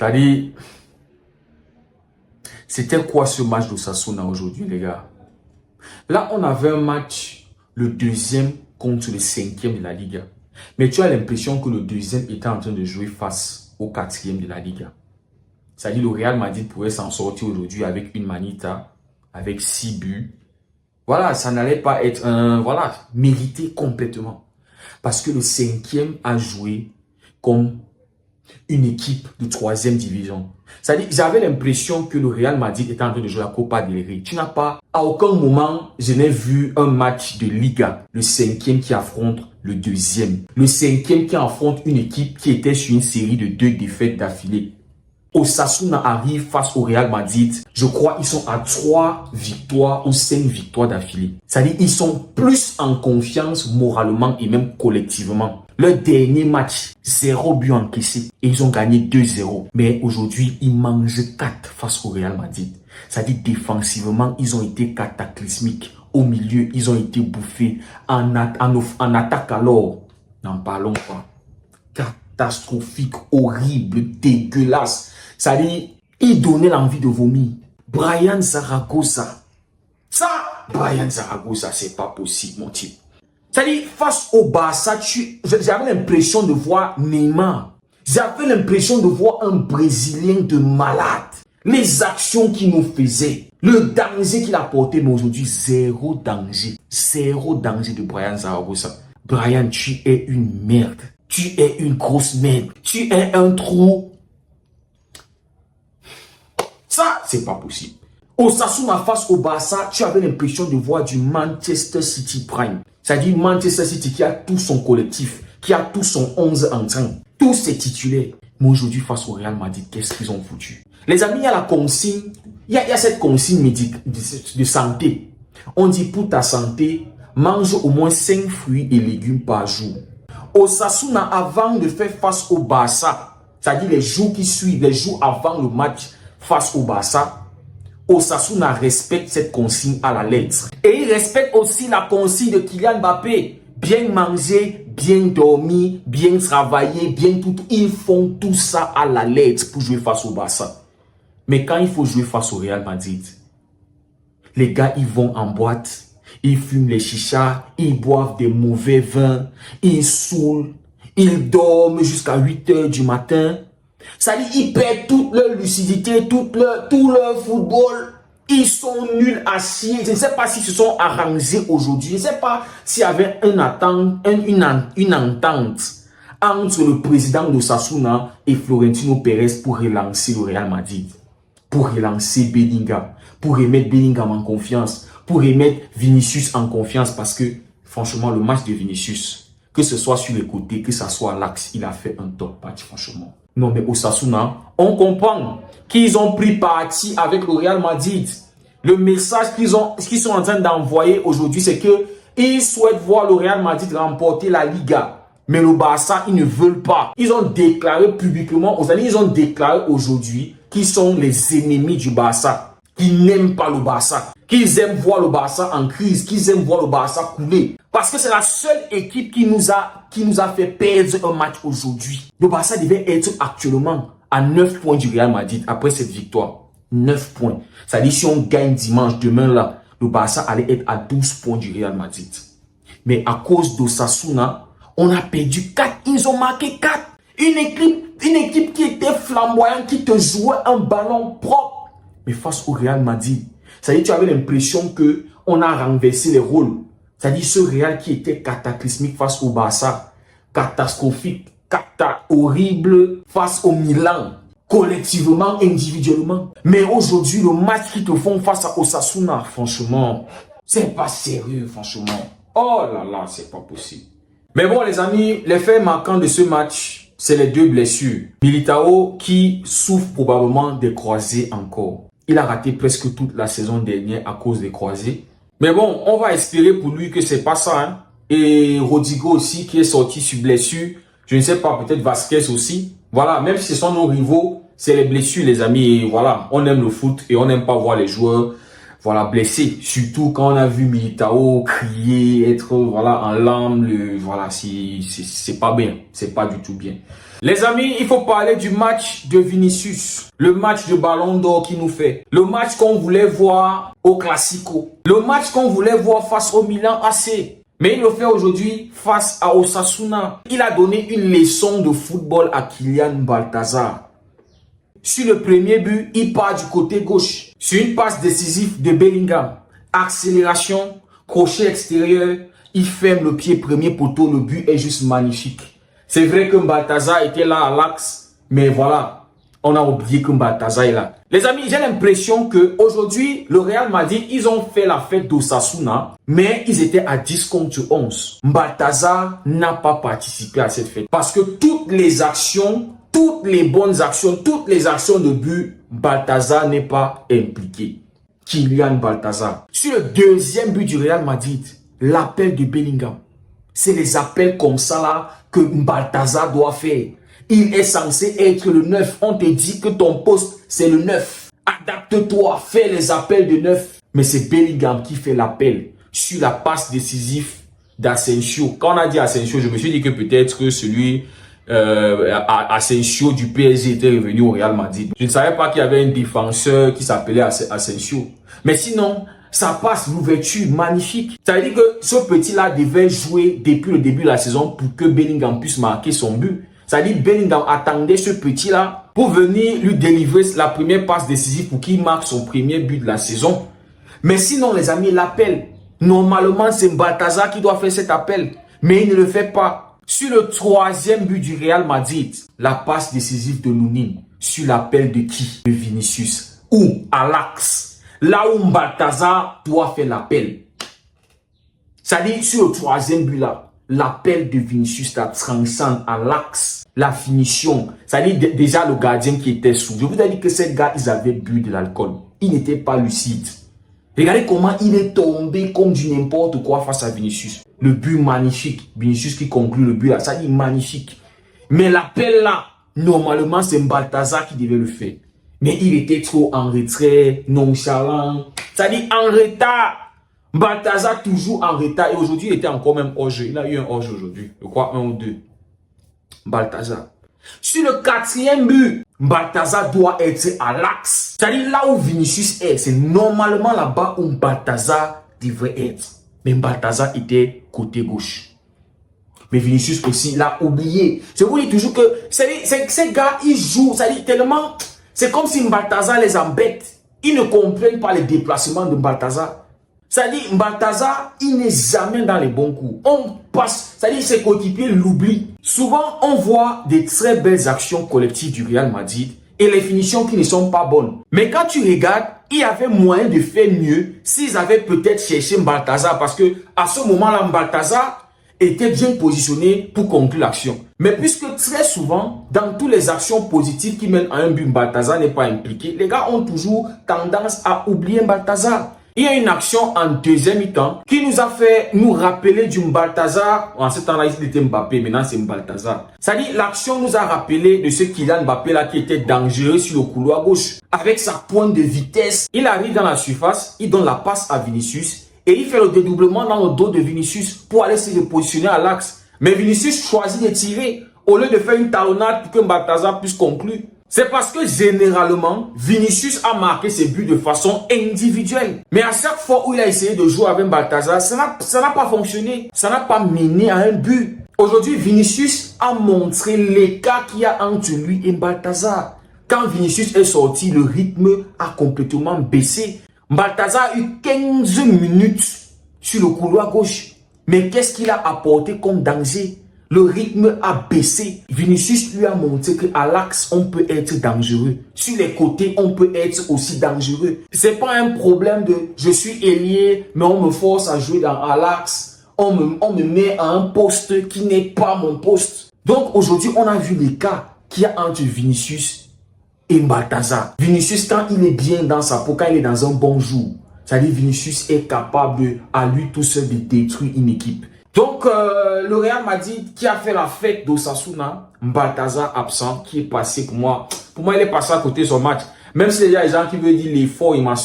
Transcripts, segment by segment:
C'est-à-dire, c'était quoi ce match d'Osasuna aujourd'hui, les gars? Là, on avait un match, le deuxième contre le cinquième de la Liga. Mais tu as l'impression que le deuxième était en train de jouer face au quatrième de la Liga. C'est-à-dire, le Real Madrid pourrait s'en sortir aujourd'hui avec une manita, avec 6 buts. Voilà, ça n'allait pas être mérité complètement. Parce que le cinquième a joué comme une équipe de 3e division. C'est-à-dire, j'avais l'impression que le Real Madrid était en train de jouer la Copa del Rey. Tu n'as pas, à aucun moment, je n'ai vu un match de Liga. Le cinquième qui affronte le deuxième. Le cinquième qui affronte une équipe qui était sur une série de 2 défaites d'affilée. Osasuna arrive face au Real Madrid. Je crois qu'ils sont à 3 victoires ou 5 victoires d'affilée. C'est-à-dire qu'ils sont plus en confiance moralement et même collectivement. Leur dernier match, 0 but encaissé et ils ont gagné 2-0. Mais aujourd'hui, ils mangent 4 face au Real Madrid. C'est-à-dire défensivement, ils ont été cataclysmiques. Au milieu, ils ont été bouffés. En attaque alors, n'en parlons pas. Catastrophique, horrible, dégueulasse. C'est-à-dire, il donnait l'envie de vomir. Brian Zaragoza. Brian Zaragoza, c'est pas possible, mon type. C'est-à-dire, face au Barça, j'avais l'impression de voir Neymar. J'avais l'impression de voir un Brésilien de malade. Les actions qu'il nous faisait. Le danger qu'il apportait, mais aujourd'hui, zéro danger. Zéro danger de Brian Zaragoza. Brian, tu es une merde. Tu es une grosse merde. Tu es un trou. Ça, c'est pas possible. Osasuna face au Barça, tu avais l'impression de voir du Manchester City Prime. C'est-à-dire Manchester City qui a tout son collectif, qui a tout son 11 en train, tous ses titulaires. Mais aujourd'hui, face au Real Madrid, qu'est-ce qu'ils ont foutu? Les amis, il y a la consigne, il y a cette consigne de santé. On dit pour ta santé, mange au moins 5 fruits et légumes par jour. Osasuna, avant de faire face au Barça, c'est-à-dire les jours qui suivent, les jours avant le match face au Barça, Osasuna respecte cette consigne à la lettre. Et il respecte aussi la consigne de Kylian Mbappé. Bien manger, bien dormir, bien travailler, bien tout. Ils font tout ça à la lettre pour jouer face au Barça. Mais quand il faut jouer face au Real Madrid, les gars, ils vont en boîte, ils fument les chichas, ils boivent des mauvais vins, ils saoulent, ils dorment jusqu'à 8 h du matin. Ça dit, ils perdent toute leur lucidité, tout leur football. Ils sont nuls à chier. Je ne sais pas s'ils se sont arrangés aujourd'hui. Je ne sais pas s'il y avait une entente entre le président d'Osasuna et Florentino Pérez pour relancer le Real Madrid. Pour relancer Bellingham. Pour remettre Bellingham en confiance. Pour remettre Vinicius en confiance. Parce que, franchement, le match de Vinicius, que ce soit sur les côtés, que ce soit à l'axe, il a fait un top match, franchement. Non, mais Osasuna, on comprend qu'ils ont pris parti avec le Real Madrid. Le message qu'ils sont en train d'envoyer aujourd'hui, c'est que ils souhaitent voir le Real Madrid remporter la Liga. Mais le Barça, ils ne veulent pas. Ils ont déclaré publiquement, ils ont déclaré aujourd'hui qu'ils sont les ennemis du Barça. Qu'ils n'aiment pas le Barça. Qu'ils aiment voir le Barça en crise. Qu'ils aiment voir le Barça couler. Parce que c'est la seule équipe qui nous a fait perdre un match aujourd'hui. Le Barça devait être actuellement à 9 points du Real Madrid après cette victoire. 9 points. C'est-à-dire si on gagne dimanche, demain là, le Barça allait être à 12 points du Real Madrid. Mais à cause d'Osasuna, on a perdu 4. Ils ont marqué 4. Une équipe qui était flamboyante, qui te jouait un ballon propre. Mais face au Real Madrid, c'est-à-dire tu avais l'impression que on a renversé les rôles. C'est-à-dire ce Real qui était cataclysmique face au Barça, catastrophique, horrible face au Milan, collectivement, individuellement. Mais aujourd'hui, le match qu'ils te font face à Osasuna, franchement, c'est pas sérieux, franchement. Oh là là, c'est pas possible. Mais bon, les amis, les faits marquants de ce match, c'est les 2 blessures. Militao qui souffre probablement des croisés encore. Il a raté presque toute la saison dernière à cause des croisés. Mais bon, on va espérer pour lui que c'est pas ça. Hein. Et Rodrigo aussi qui est sorti sur blessure. Je ne sais pas, peut-être Vasquez aussi. Voilà, même si ce sont nos rivaux, c'est les blessures les amis. Et voilà, on aime le foot et on n'aime pas voir les joueurs blessés. Surtout quand on a vu Militao crier, être en larmes. Voilà, c'est pas bien. C'est pas du tout bien. Les amis, il faut parler du match de Vinicius. Le match de Ballon d'Or qu'il nous fait. Le match qu'on voulait voir au Classico. Le match qu'on voulait voir face au Milan AC. Mais il le fait aujourd'hui face à Osasuna. Il a donné une leçon de football à Kylian Balthazar. Sur le premier but, il part du côté gauche. Sur une passe décisive de Bellingham. Accélération, crochet extérieur. Il ferme le pied premier poteau. Le but est juste magnifique. C'est vrai que Balthazar était là à l'axe. Mais voilà, on a oublié que Balthazar est là. Les amis, j'ai l'impression qu'aujourd'hui, le Real Madrid, ils ont fait la fête d'Osasuna. Mais ils étaient à 10 contre 11. Balthazar n'a pas participé à cette fête. Parce que toutes les actions, toutes les bonnes actions, toutes les actions de but, Balthazar n'est pas impliqué. Kylian Balthazar. Sur le deuxième but du Real Madrid, l'appel de Bellingham. C'est les appels comme ça là que Balthazar doit faire. Il est censé être le 9. On te dit que ton poste, c'est le 9. Adapte-toi, fais les appels de 9. Mais c'est Bellingham qui fait l'appel sur la passe décisive d'Asensio. Quand on a dit Asensio, je me suis dit que peut-être que celui Asensio du PSG était revenu au Real Madrid. Je ne savais pas qu'il y avait un défenseur qui s'appelait Asensio. Mais sinon, ça passe l'ouverture magnifique. Ça veut dire que ce petit-là devait jouer depuis le début de la saison pour que Bellingham puisse marquer son but. Ça veut dire que Bellingham attendait ce petit-là pour venir lui délivrer la première passe décisive pour qu'il marque son premier but de la saison. Mais sinon, les amis, l'appel, normalement, c'est Balthazar qui doit faire cet appel. Mais il ne le fait pas. Sur le troisième but du Real Madrid, la passe décisive de Lunin, sur l'appel de qui? De Vinicius. Ou à l'axe. Là où Balthazar doit faire l'appel. C'est-à-dire, sur le troisième but là, l'appel de Vinicius la transcende à l'axe. La finition. C'est-à-dire, déjà le gardien qui était sous. Je vous ai dit que ces gars, ils avaient bu de l'alcool. Ils n'étaient pas lucides. Regardez comment il est tombé comme du n'importe quoi face à Vinicius. Le but magnifique. Vinicius qui conclut le but là. Ça dit magnifique. Mais l'appel là, normalement, c'est Balthazar qui devait le faire. Mais il était trop en retrait, nonchalant. Ça dit en retard. Balthazar toujours en retard. Et aujourd'hui, il était encore même hors-jeu. Il a eu un hors-jeu aujourd'hui. Je crois 1 ou 2. Balthazar. Sur le quatrième but, Balthazar doit être à l'axe. C'est-à-dire là où Vinicius est. C'est normalement là-bas où Balthazar devrait être. Mais Balthazar était côté gauche. Mais Vinicius aussi l'a oublié. Je vous dis toujours que ces gars, ils jouent. Ça dit tellement... C'est comme si Balthazar les embête. Ils ne comprennent pas les déplacements de Balthazar. C'est-à-dire, Balthazar, il n'est jamais dans les bons coups. On passe, c'est-à-dire, ses coéquipiers l'oublient. Souvent, on voit des très belles actions collectives du Real Madrid et les finitions qui ne sont pas bonnes. Mais quand tu regardes, il y avait moyen de faire mieux s'ils avaient peut-être cherché Balthazar parce que à ce moment-là, Balthazar était bien positionné pour conclure l'action. Mais puisque très souvent, dans toutes les actions positives qui mènent à un but, Balthazar n'est pas impliqué, les gars ont toujours tendance à oublier Balthazar. Il y a une action en deuxième mi-temps qui nous a fait nous rappeler du Balthazar. En ce temps-là, il était Mbappé, maintenant c'est Balthazar. C'est-à-dire, l'action nous a rappelé de ce Kylian Mbappé là qui était dangereux sur le couloir gauche. Avec sa pointe de vitesse, il arrive dans la surface, il donne la passe à Vinicius. Et il fait le dédoublement dans le dos de Vinicius pour aller se repositionner à l'axe. Mais Vinicius choisit de tirer au lieu de faire une talonnade pour que Balthazar puisse conclure. C'est parce que généralement, Vinicius a marqué ses buts de façon individuelle. Mais à chaque fois où il a essayé de jouer avec Balthazar, ça n'a pas fonctionné. Ça n'a pas mené à un but. Aujourd'hui, Vinicius a montré l'écart qu'il y a entre lui et Balthazar. Quand Vinicius est sorti, le rythme a complètement baissé. Balthazar a eu 15 minutes sur le couloir gauche. Mais qu'est-ce qu'il a apporté comme danger? Le rythme a baissé. Vinicius lui a montré qu'à l'axe, on peut être dangereux. Sur les côtés, on peut être aussi dangereux. C'est pas un problème de je suis ailier, mais on me force à jouer à l'axe. On me met à un poste qui n'est pas mon poste. Donc aujourd'hui, on a vu l'écart qu'il y a entre Vinicius et Balthazar. Vinicius, quand il est bien dans sa peau, quand il est dans un bon jour, c'est-à-dire Vinicius est capable à lui tout seul de détruire une équipe. Donc, le Real Madrid qui a fait la fête d'Osasuna, Balthazar absent, qui est passé pour moi, il est passé à côté de son match. Même s'il y a des gens qui veulent dire l'effort, il m'a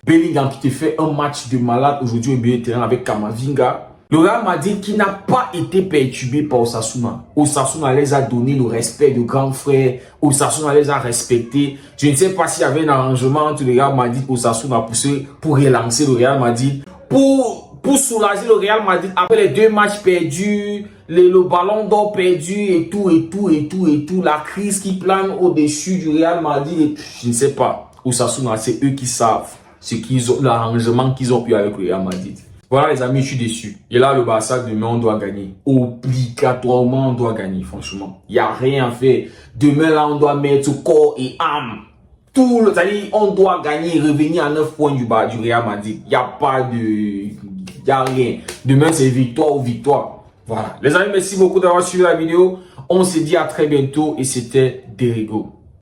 Bellingham qui te fait un match de malade aujourd'hui au milieu de terrain avec Kamavinga. Le Real Madrid qui n'a pas été perturbé par Osasuna. Osasuna les a donné le respect de grand frère. Osasuna les a respectés. Je ne sais pas s'il y avait un arrangement entre le Real Madrid et Osasuna pour relancer le Real Madrid. Pour soulager le Real Madrid après les 2 matchs perdus, le ballon d'or perdu et tout. La crise qui plane au-dessus du Real Madrid. Je ne sais pas. Osasuna, c'est eux qui savent l'arrangement qu'ils ont pu avec le Real Madrid. Voilà les amis, je suis déçu. Et là, le Barça, demain, on doit gagner. Obligatoirement, on doit gagner, franchement. Il n'y a rien à faire. Demain, là, on doit mettre corps et âme. C'est-à-dire, on doit gagner, revenir à 9 points du Real Madrid. Il n'y a pas de... Il n'y a rien. Demain, c'est victoire ou victoire. Voilà. Les amis, merci beaucoup d'avoir suivi la vidéo. On se dit à très bientôt et c'était Derigo.